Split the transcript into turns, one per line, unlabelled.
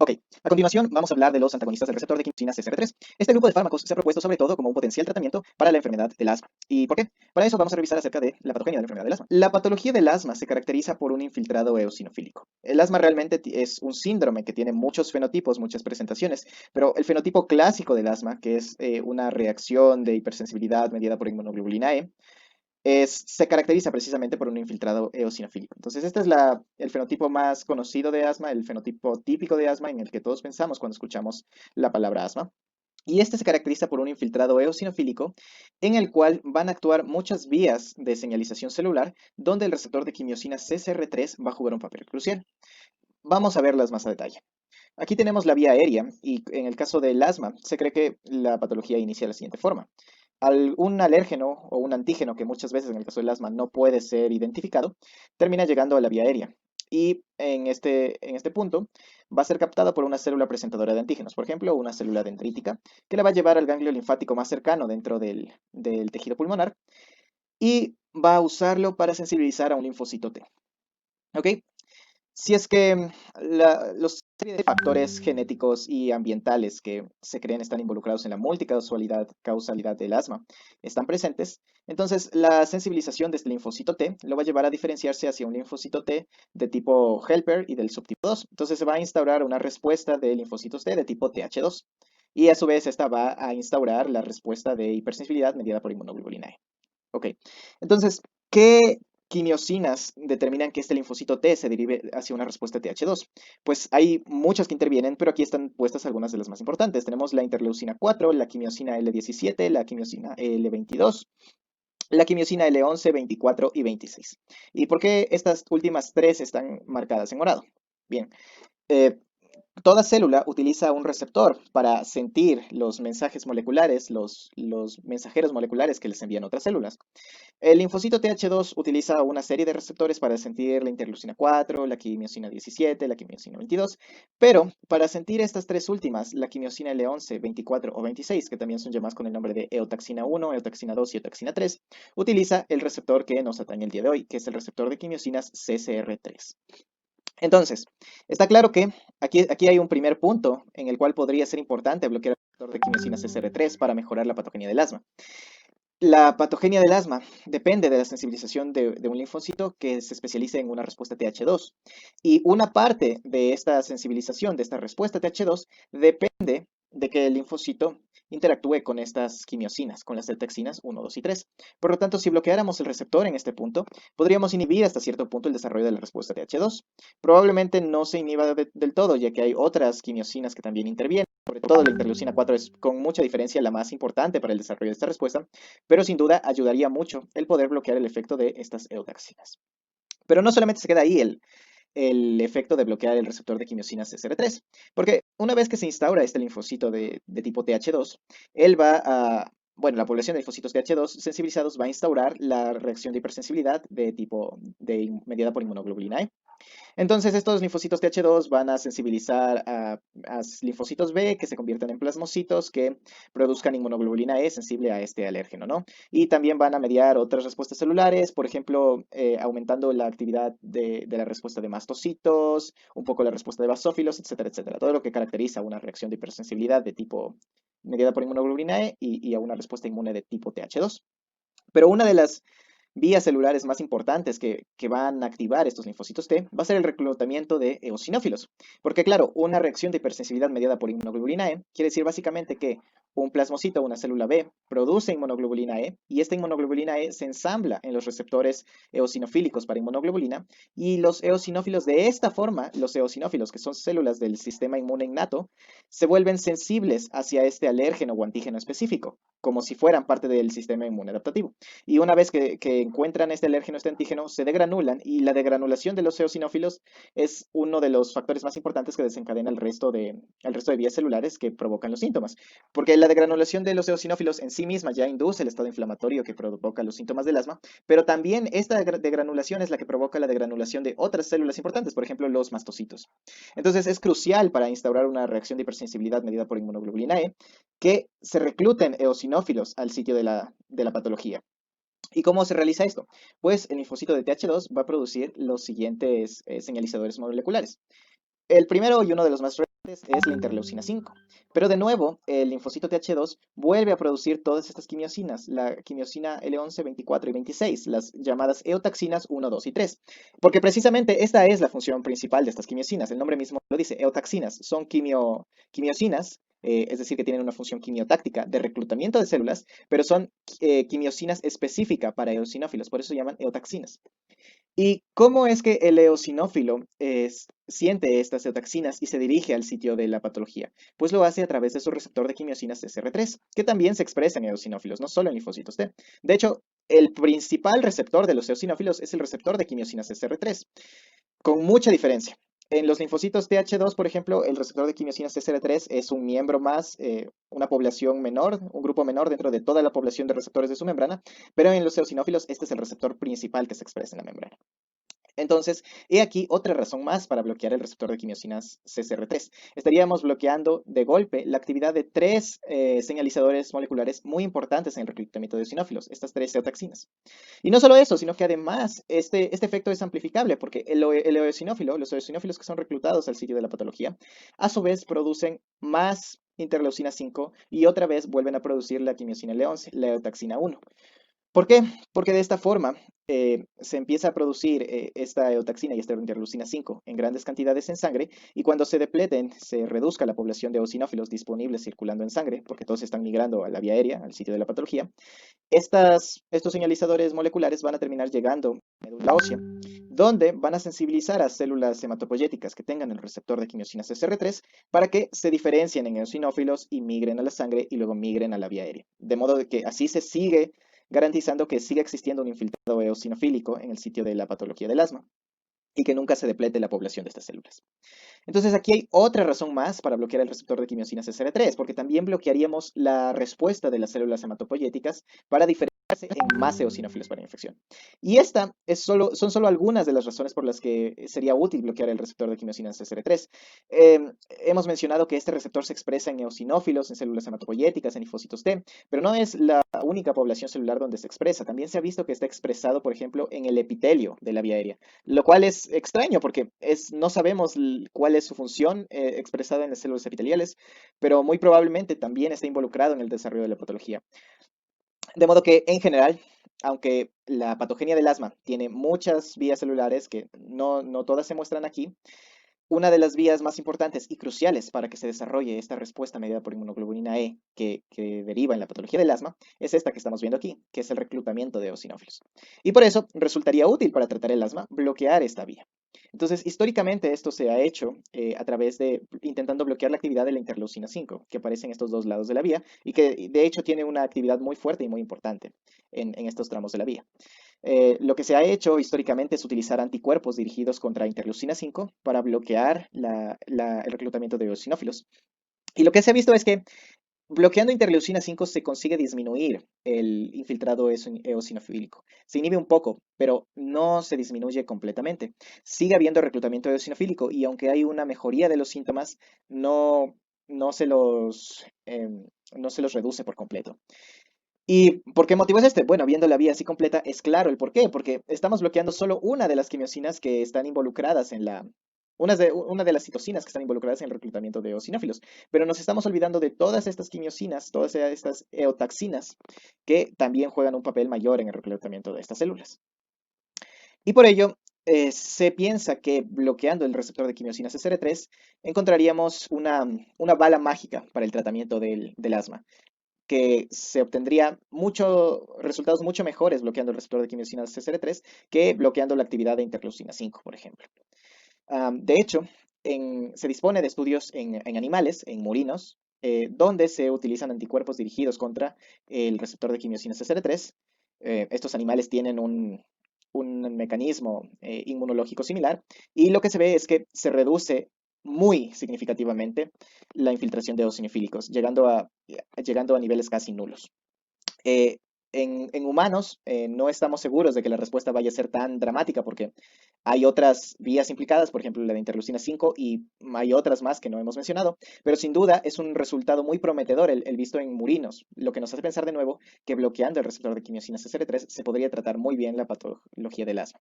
Ok, a continuación vamos a hablar de los antagonistas del receptor de quimiosina CCR3. Este grupo de fármacos se ha propuesto sobre todo como un potencial tratamiento para la enfermedad del asma. ¿Y por qué? Para eso vamos a revisar acerca de la patogenia de la enfermedad del asma. La patología del asma se caracteriza por un infiltrado eosinofílico. El asma realmente es un síndrome que tiene muchos fenotipos, muchas presentaciones, pero el fenotipo clásico del asma, que es una reacción de hipersensibilidad mediada por inmunoglobulina E, se caracteriza precisamente por un infiltrado eosinofílico. Entonces, este es el fenotipo más conocido de asma, el fenotipo típico de asma en el que todos pensamos cuando escuchamos la palabra asma. Y este se caracteriza por un infiltrado eosinofílico en el cual van a actuar muchas vías de señalización celular donde el receptor de quimiosina CCR3 va a jugar un papel crucial. Vamos a verlas más a detalle. Aquí tenemos la vía aérea y en el caso del asma se cree que la patología inicia de la siguiente forma. Un alérgeno o un antígeno que muchas veces en el caso del asma no puede ser identificado, termina llegando a la vía aérea. Y en este punto va a ser captada por una célula presentadora de antígenos, por ejemplo, una célula dendrítica, que la va a llevar al ganglio linfático más cercano dentro del tejido pulmonar y va a usarlo para sensibilizar a un linfocito T. ¿Ok? Si es que los serie de factores genéticos y ambientales que se creen están involucrados en la multicausalidad del asma están presentes, entonces la sensibilización de este linfocito T lo va a llevar a diferenciarse hacia un linfocito T de tipo helper y del subtipo 2. Entonces se va a instaurar una respuesta de linfocitos T de tipo TH2. Y a su vez esta va a instaurar la respuesta de hipersensibilidad mediada por inmunoglobulina E. Ok, entonces, ¿qué quimiosinas determinan que este linfocito T se derive hacia una respuesta TH2? Pues hay muchas que intervienen, pero aquí están puestas algunas de las más importantes. Tenemos la interleucina 4, la quimiosina L17, la quimiosina L22, la quimiosina L11, 24 y 26. ¿Y por qué estas últimas tres están marcadas en morado? Bien, eh, toda célula utiliza un receptor para sentir los mensajes moleculares, los mensajeros moleculares que les envían otras células. El linfocito TH2 utiliza una serie de receptores para sentir la interleucina 4, la quimiosina 17, la quimiosina 22, pero para sentir estas tres últimas, la quimiosina L11, 24 o 26, que también son llamadas con el nombre de eotaxina 1, eotaxina 2 y eotaxina 3, utiliza el receptor que nos atañe el día de hoy, que es el receptor de quimiosinas CCR3. Entonces, está claro que aquí hay un primer punto en el cual podría ser importante bloquear el receptor de quimiosinas CCR3 para mejorar la patogenia del asma. La patogenia del asma depende de la sensibilización de un linfocito que se especializa en una respuesta TH2. Y una parte de esta sensibilización, de esta respuesta TH2, depende de que el linfocito interactúe con estas quimiosinas, con las cetoxinas 1, 2 y 3. Por lo tanto, si bloqueáramos el receptor en este punto, podríamos inhibir hasta cierto punto el desarrollo de la respuesta TH2. Probablemente no se inhiba del todo, ya que hay otras quimiosinas que también intervienen. Sobre todo la interleucina 4 es con mucha diferencia la más importante para el desarrollo de esta respuesta, pero sin duda ayudaría mucho el poder bloquear el efecto de estas eotaxinas. Pero no solamente se queda ahí el efecto de bloquear el receptor de quimiosinas CCR3, porque una vez que se instaura este linfocito de tipo TH2, él va a, bueno, la población de linfocitos TH2 sensibilizados va a instaurar la reacción de hipersensibilidad mediada por inmunoglobulina E. Entonces, estos linfocitos TH2 van a sensibilizar a linfocitos B que se convierten en plasmocitos que produzcan inmunoglobulina E sensible a este alérgeno, ¿no? Y también van a mediar otras respuestas celulares, por ejemplo, aumentando la actividad de la respuesta de mastocitos, un poco la respuesta de basófilos, etcétera, etcétera. Todo lo que caracteriza una reacción de hipersensibilidad de tipo mediada por inmunoglobulina E y a una respuesta inmune de tipo TH2. Pero una de las vías celulares más importantes que van a activar estos linfocitos T va a ser el reclutamiento de eosinófilos. Porque claro, una reacción de hipersensibilidad mediada por inmunoglobulina E quiere decir básicamente que un plasmocito, una célula B, produce inmunoglobulina E y esta inmunoglobulina E se ensambla en los receptores eosinofílicos para inmunoglobulina y los eosinófilos de esta forma, los eosinófilos que son células del sistema inmune innato, se vuelven sensibles hacia este alérgeno o antígeno específico, como si fueran parte del sistema inmune adaptativo. Y una vez que encuentran este alérgeno, este antígeno, se degranulan y la degranulación de los eosinófilos es uno de los factores más importantes que desencadena el resto de vías celulares que provocan los síntomas. Porque la degranulación de los eosinófilos en sí misma ya induce el estado inflamatorio que provoca los síntomas del asma, pero también esta degranulación es la que provoca la degranulación de otras células importantes, por ejemplo, los mastocitos. Entonces es crucial para instaurar una reacción de hipersensibilidad medida por inmunoglobulina E que se recluten eosinófilos al sitio de la patología. ¿Y cómo se realiza esto? Pues el linfocito de TH2 va a producir los siguientes señalizadores moleculares. El primero y uno de los más frecuentes es la interleucina 5. Pero de nuevo, el linfocito Th2 vuelve a producir todas estas quimiosinas, la quimiosina L11, 24 y 26, las llamadas eotaxinas 1, 2 y 3. Porque precisamente esta es la función principal de estas quimiosinas. El nombre mismo lo dice, eotaxinas. Son quimiosinas, es decir, que tienen una función quimiotáctica de reclutamiento de células, pero son quimiosinas específicas para eosinófilos, por eso se llaman eotaxinas. ¿Y cómo es que el eosinófilo siente estas eotaxinas y se dirige al sitio de la patología? Pues lo hace a través de su receptor de quimiosinas CCR3, que también se expresa en eosinófilos, no solo en linfocitos T. De hecho, el principal receptor de los eosinófilos es el receptor de quimiosinas CCR3, con mucha diferencia. En los linfocitos Th2, por ejemplo, el receptor de quimiosinas CCR3 es un miembro más, una población menor, un grupo menor dentro de toda la población de receptores de su membrana, pero en los eosinófilos este es el receptor principal que se expresa en la membrana. Entonces, he aquí otra razón más para bloquear el receptor de quimiosinas CCR3. Estaríamos bloqueando de golpe la actividad de tres señalizadores moleculares muy importantes en el reclutamiento de eosinófilos, estas tres eotaxinas. Y no solo eso, sino que además este efecto es amplificable porque el eosinófilo, los eosinófilos que son reclutados al sitio de la patología, a su vez producen más interleucina 5 y otra vez vuelven a producir la quimiosina L11, la eotaxina 1. ¿Por qué? Porque de esta forma se empieza a producir esta eotaxina y esta interleucina 5 en grandes cantidades en sangre y cuando se depleten, se reduzca la población de eosinófilos disponibles circulando en sangre, porque todos están migrando a la vía aérea, al sitio de la patología, estos señalizadores moleculares van a terminar llegando a la médula ósea, donde van a sensibilizar a células hematopoyéticas que tengan el receptor de quimiosinas CCR3 para que se diferencien en eosinófilos y migren a la sangre y luego migren a la vía aérea. De modo de que así se sigue garantizando que siga existiendo un infiltrado eosinofílico en el sitio de la patología del asma y que nunca se deplete la población de estas células. Entonces aquí hay otra razón más para bloquear el receptor de quimiosinas CCR3, porque también bloquearíamos la respuesta de las células hematopoyéticas para diferenciarse en más eosinófilos para infección. Y son solo algunas de las razones por las que sería útil bloquear el receptor de quimiosinas CCR3. Hemos mencionado que este receptor se expresa en eosinófilos, en células hematopoyéticas, en linfocitos T, pero no es la única población celular donde se expresa. También se ha visto que está expresado, por ejemplo, en el epitelio de la vía aérea, lo cual es extraño porque no sabemos cuál es su función expresada en las células epiteliales, pero muy probablemente también está involucrado en el desarrollo de la patología. De modo que, en general, aunque la patogenia del asma tiene muchas vías celulares que no todas se muestran aquí, una de las vías más importantes y cruciales para que se desarrolle esta respuesta mediada por inmunoglobulina E que deriva en la patología del asma es esta que estamos viendo aquí, que es el reclutamiento de eosinófilos. Y por eso resultaría útil para tratar el asma bloquear esta vía. Entonces, históricamente esto se ha hecho a través de intentando bloquear la actividad de la interleucina 5, que aparece en estos dos lados de la vía y que de hecho tiene una actividad muy fuerte y muy importante en estos tramos de la vía. Lo que se ha hecho históricamente es utilizar anticuerpos dirigidos contra interleucina 5 para bloquear el reclutamiento de eosinófilos. Y lo que se ha visto es que bloqueando interleucina 5 se consigue disminuir el infiltrado eosinofílico. Se inhibe un poco, pero no se disminuye completamente. Sigue habiendo reclutamiento eosinofílico y aunque hay una mejoría de los síntomas, no, no se los, no se los reduce por completo. ¿Y por qué motivo es este? Bueno, viendo la vía así completa, es claro el por qué, porque estamos bloqueando solo una de las quimiosinas que están involucradas en una de las citocinas que están involucradas en el reclutamiento de eosinófilos, pero nos estamos olvidando de todas estas quimiosinas, todas estas eotaxinas, que también juegan un papel mayor en el reclutamiento de estas células. Y por ello, se piensa que bloqueando el receptor de quimiosina CCR3 encontraríamos una bala mágica para el tratamiento del asma que se obtendría resultados mucho mejores bloqueando el receptor de quimiosina CCR3 que bloqueando la actividad de interleucina 5, por ejemplo. De hecho, se dispone de estudios en animales, en murinos, donde se utilizan anticuerpos dirigidos contra el receptor de quimiosina CCR3. Estos animales tienen un mecanismo inmunológico similar y lo que se ve es que se reduce muy significativamente la infiltración de eosinofílicos, llegando a niveles casi nulos. Eh, en humanos no estamos seguros de que la respuesta vaya a ser tan dramática porque hay otras vías implicadas, por ejemplo la de interleucina 5 y hay otras más que no hemos mencionado, pero sin duda es un resultado muy prometedor el visto en murinos, lo que nos hace pensar de nuevo que bloqueando el receptor de quimiosina CCR3 se podría tratar muy bien la patología del asma.